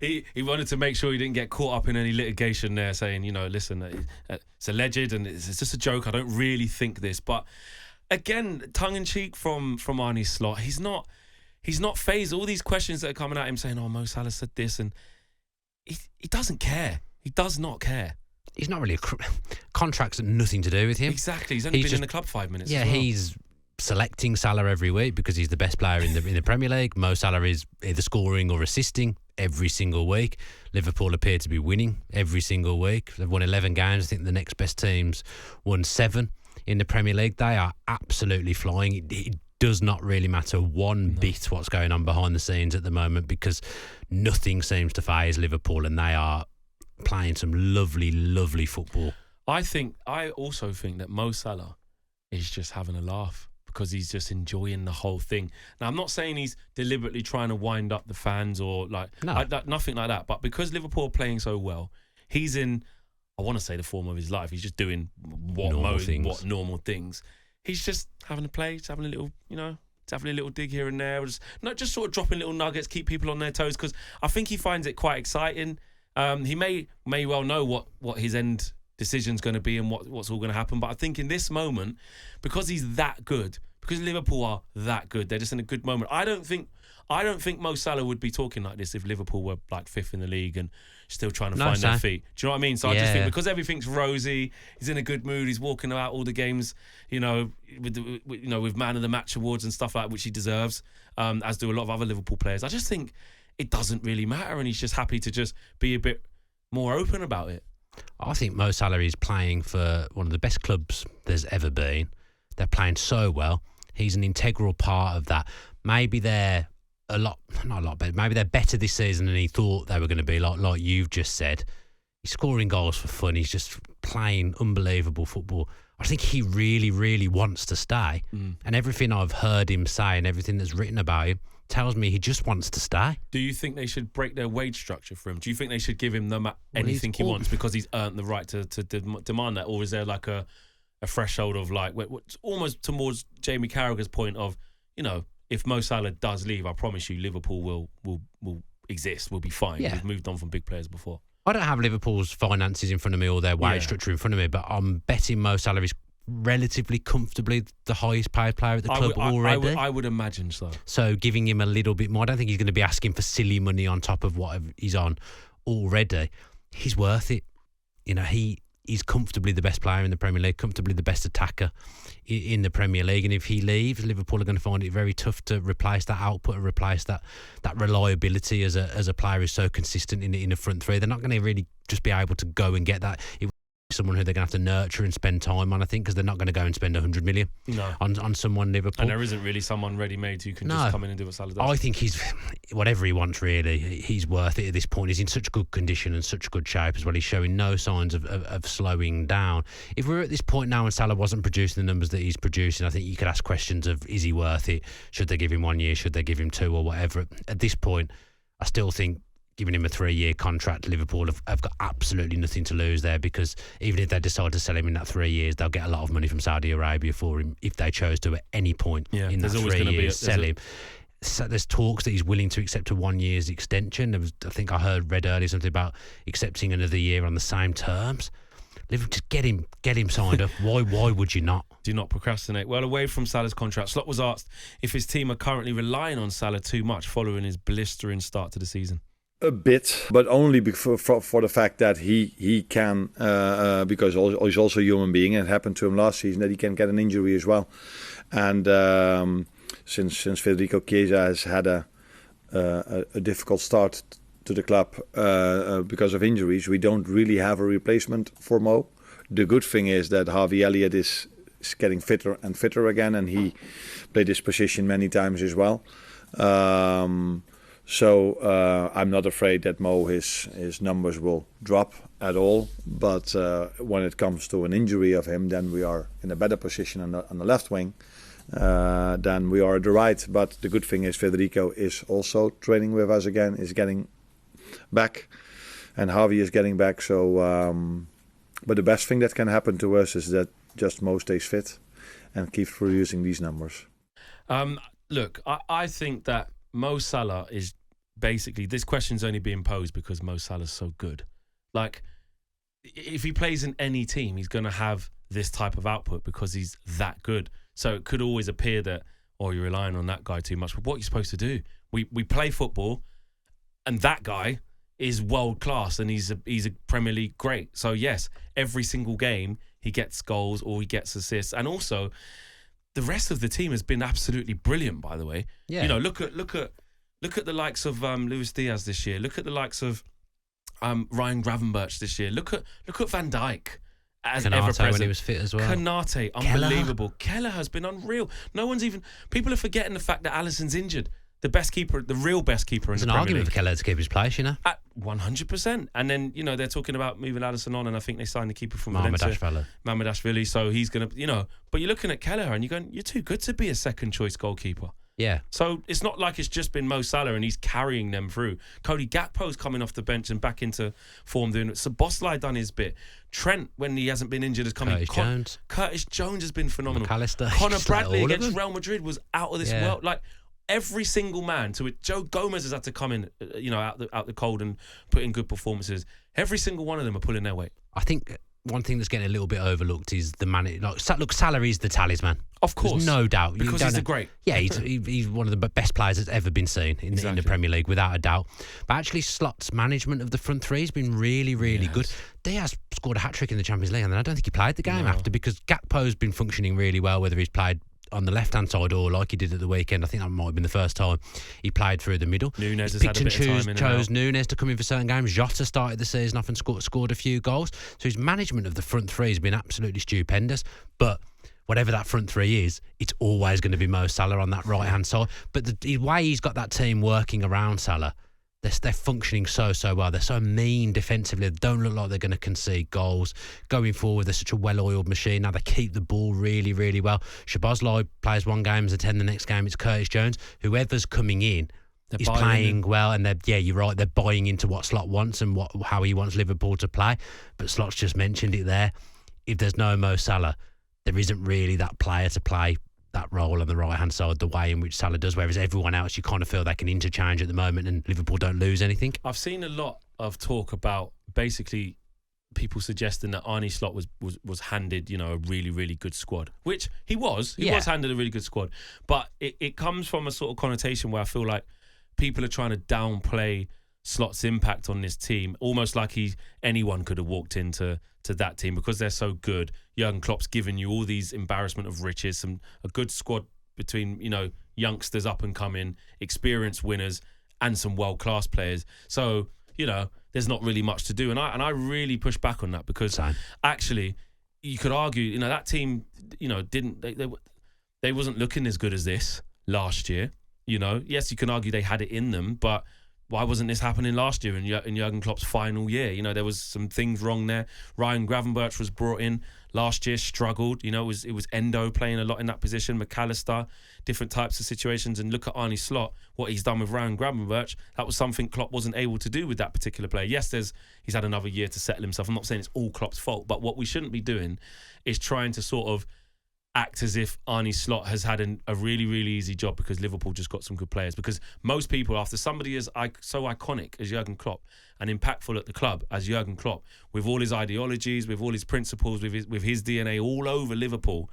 he wanted to make sure he didn't get caught up in any litigation there, saying, listen, it's alleged and it's just a joke. I don't really think this. But again, tongue in cheek from Arne Slot. He's not fazed. All these questions that are coming at him saying, "Oh, Mo Salah said this," and he doesn't care. He does not care. He's not really contracts have nothing to do with him. Exactly. He's only been in the club 5 minutes. Yeah, as well. He's selecting Salah every week because he's the best player in the Premier League. Mo Salah is either scoring or assisting every single week. Liverpool appear to be winning every single week. They've won 11 games. I think the next best teams won 7 in the Premier League. They are absolutely flying. It does not really matter one bit what's going on behind the scenes at the moment, because nothing seems to faze Liverpool, and they are playing some lovely, lovely football. I also think that Mo Salah is just having a laugh because he's just enjoying the whole thing. Now, I'm not saying he's deliberately trying to wind up the fans or nothing like that. But because Liverpool are playing so well, he's in, I want to say, the form of his life. He's just doing normal things. He's just having a play, just having a little, having a little dig here and there, just sort of dropping little nuggets, keep people on their toes, because I think he finds it quite exciting. He may well know what his end decision's going to be and what's all going to happen, but I think in this moment, because he's that good, because Liverpool are that good, they're just in a good moment. I don't think Mo Salah would be talking like this if Liverpool were like 5th in the league and still trying to find their feet. Do you know what I mean? So I just think because everything's rosy, he's in a good mood, he's walking about all the games, with man of the match awards and stuff like that, which he deserves, as do a lot of other Liverpool players. I just think it doesn't really matter, and he's just happy to just be a bit more open about it. I think Mo Salah is playing for one of the best clubs there's ever been. They're playing so well. He's an integral part of that. Maybe they're not a lot better. Maybe they're better this season than he thought they were going to be, like you've just said. He's scoring goals for fun. He's just playing unbelievable football. I think he really, really wants to stay. And everything I've heard him say and everything that's written about him tells me he just wants to stay. Do you think they should break their wage structure for him? Do you think they should give him anything he wants because he's earned the right to demand that? Or is there like a threshold of like, almost towards Jamie Carragher's point of, if Mo Salah does leave, I promise you Liverpool will exist, will be fine. Yeah. We've moved on from big players before. I don't have Liverpool's finances in front of me or their wage structure in front of me, but I'm betting Mo Salah is relatively comfortably the highest paid player at the club already. I would imagine so. So giving him a little bit more, I don't think he's going to be asking for silly money on top of what he's on already. He's worth it. He's comfortably the best player in the Premier League, comfortably the best attacker in the Premier League. And if he leaves, Liverpool are going to find it very tough to replace that output and replace that reliability as a player who's so consistent in the front three. They're not going to really just be able to go and get that. Someone who they're going to have to nurture and spend time on, I think, because they're not going to go and spend 100 million on someone Liverpool. And there isn't really someone ready-made who can just come in and do what Salah does. I think he's, whatever he wants really, he's worth it at this point. He's in such good condition and such good shape as well. He's showing no signs of slowing down. If we're at this point now and Salah wasn't producing the numbers that he's producing, I think you could ask questions of, is he worth it? Should they give him 1 year? Should they give him 2 or whatever? At this point, I still think giving him a 3-year contract, Liverpool have got absolutely nothing to lose there, because even if they decide to sell him in that 3 years, they'll get a lot of money from Saudi Arabia for him if they chose to at any point in that 3 years sell him. So there's talks that he's willing to accept a 1 year's extension. I think I read earlier something about accepting another year on the same terms. Liverpool, just get him signed up. Why would you not? Do not procrastinate. Well, away from Salah's contract, Slot was asked if his team are currently relying on Salah too much following his blistering start to the season. A bit, but only for the fact that he can, because he's also a human being, and it happened to him last season that he can get an injury as well. And since Federico Chiesa has had a difficult start to the club because of injuries, we don't really have a replacement for Mo. The good thing is that Harvey Elliott is getting fitter and fitter again, and he played this position many times as well. So I'm not afraid that Mo, his numbers will drop at all. But when it comes to an injury of him, then we are in a better position on the left wing than we are at the right. But the good thing is Federico is also training with us again, is getting back, and Harvey is getting back. So, but the best thing that can happen to us is that just Mo stays fit and keeps producing these numbers. Look, I think that Mo Salah is basically this question's only being posed because Mo Salah's so good. Like, if he plays in any team, he's going to have this type of output because he's that good. So it could always appear that, oh, you're relying on that guy too much. But what are you supposed to do? We play football, and that guy is world class, and he's a Premier League great. So yes, every single game he gets goals or he gets assists, and also the rest of the team has been absolutely brilliant. By the way, Yeah. you know, look at the likes of Luis Diaz this year. Look at the likes of Ryan Gravenberch this year. Look at Van Dijk as ever present. When he was fit as well. Konate, unbelievable. Keller has been unreal. People are forgetting the fact that Alisson's injured. The best keeper, the real best keeper in the Premier League. There's an argument for Keller to keep his place, you know. At 100%. And then, you know, they're talking about moving Alisson on, and I think they signed the keeper from Valencia, Mamardashvili. So he's going to, you know, but you're looking at Keller and you're going, you're too good to be a second choice goalkeeper. Yeah. So it's not like it's just been Mo Salah and he's carrying them through. Cody Gakpo's coming off the bench and back into form doing it. Szoboszlai done his bit. Trent, when he hasn't been injured, has come in. Curtis Jones has been phenomenal. McAllister. Connor Bradley against Real Madrid was out of this world. Like, every single man to it. Joe Gomez has had to come in, you know, out the cold and put in good performances. Every single one of them are pulling their weight. I think one thing that's getting a little bit overlooked is the man. Look, Salah is the talisman. Of course. There's no doubt. Because he's great. Yeah, he's one of the best players that's ever been seen in the Premier League, without a doubt. But actually, Slot's management of the front three has been really, really good. Diaz scored a hat-trick in the Champions League, and then I don't think he played the game after, because Gakpo's been functioning really well, whether he's played on the left-hand side or like he did at the weekend. I think that might have been the first time he played through the middle. Nunez has had a bit of time in chose Nunez to come in for certain games. Jota started the season off and scored a few goals. So his management of the front three has been absolutely stupendous. But whatever that front three is, it's always going to be Mo Salah on that right-hand side. But the way he's got that team working around Salah, they're functioning so well. They're so mean defensively. They don't look like they're going to concede goals. Going forward, they're such a well-oiled machine. Now they keep the ball really, really well. Szoboszlai plays one game as a 10. The next game it's Curtis Jones. Whoever's coming in is playing well, and you're right. They're buying into what Slot wants and how he wants Liverpool to play. But Slot's just mentioned it there. If there's no Mo Salah, there isn't really that player to play that role on the right-hand side the way in which Salah does, whereas everyone else, you kind of feel they can interchange at the moment and Liverpool don't lose anything. I've seen a lot of talk about basically people suggesting that Arne Slot was handed, you know, a really, really good squad, which he was. He was handed a really good squad. But it comes from a sort of connotation where I feel like people are trying to downplay Slot's impact on this team, almost like anyone could have walked into that team because they're so good. Jurgen Klopp's given you all these embarrassment of riches, a good squad between, you know, youngsters up and coming, experienced winners, and some world-class players. So, you know, there's not really much to do. And I really push back on that because actually you could argue, you know, that team, you know, they wasn't looking as good as this last year. You know, yes, you can argue they had it in them, but why wasn't this happening last year in Jurgen Klopp's final year? You know, there was some things wrong there. Ryan Gravenberch was brought in last year, struggled. You know, it was Endo playing a lot in that position, McAllister, different types of situations. And look at Arne Slot, what he's done with Ryan Gravenberch. That was something Klopp wasn't able to do with that particular player. Yes, he's had another year to settle himself. I'm not saying it's all Klopp's fault, but what we shouldn't be doing is trying to sort of act as if Arne Slot has had a really, really easy job because Liverpool just got some good players. Because most people, after somebody is so iconic as Jurgen Klopp and impactful at the club as Jurgen Klopp, with all his ideologies, with all his principles, with his DNA all over Liverpool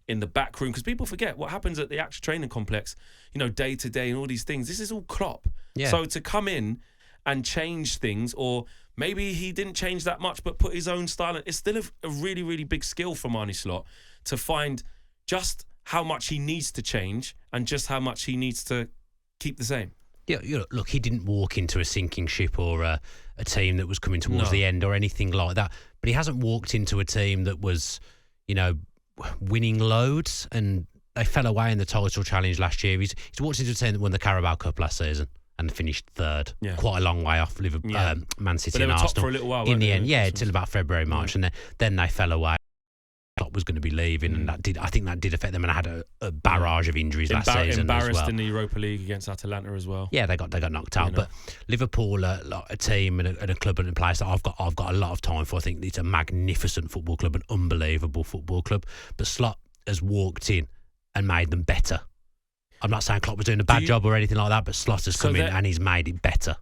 in the back room, because people forget what happens at the actual training complex, you know, day to day and all these things. This is all Klopp. Yeah. So to come in and change things, or maybe he didn't change that much but put his own style in, it's still a really, really big skill from Arne Slot to find just how much he needs to change and just how much he needs to keep the same. Yeah, look, he didn't walk into a sinking ship or a team that was coming towards the end or anything like that. But he hasn't walked into a team that was, you know, winning loads, and they fell away in the title challenge last year. He's walked into a team that won the Carabao Cup last season and finished third, quite a long way off Liverpool, Man City and Arsenal. But they were top for a little while, in the end, until about February, March, and then they fell away. Klopp was going to be leaving, and I think that did affect them, and had a barrage of injuries last season. Embarrassed as well. in the Europa League against Atalanta as well. Yeah, they got knocked out. You know. But Liverpool, a team and a club and a place that I've got a lot of time for. I think it's a magnificent football club, an unbelievable football club. But Slot has walked in and made them better. I'm not saying Klopp was doing a bad job or anything like that, but Slot has come in and he's made it better.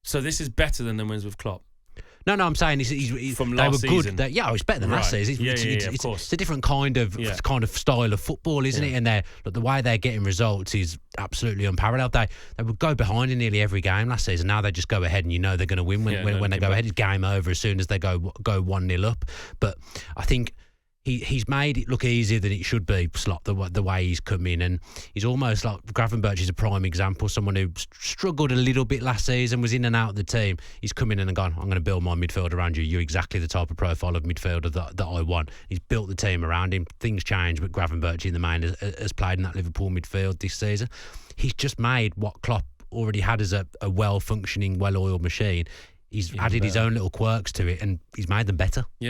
So this is better than the wins with Klopp? No, I'm saying he's from they last were good. season. It's better than last season. It's a different kind of style of football, isn't it? And the way they're getting results is absolutely unparalleled. They would go behind in nearly every game last season. Now they just go ahead, and they're going to win when they go ahead. It's game over as soon as they go 1-0 up. But I think he's made it look easier than it should be, Slot, the way he's come in. And he's almost like Gravenberch is a prime example, someone who struggled a little bit last season, was in and out of the team. He's come in and gone, I'm going to build my midfield around you. You're exactly the type of profile of midfielder that I want. He's built the team around him. Things change, but Gravenberch in the main has played in that Liverpool midfield this season. He's just made what Klopp already had as a well-functioning, well-oiled machine. He's added his own little quirks to it, and he's made them better. Yeah.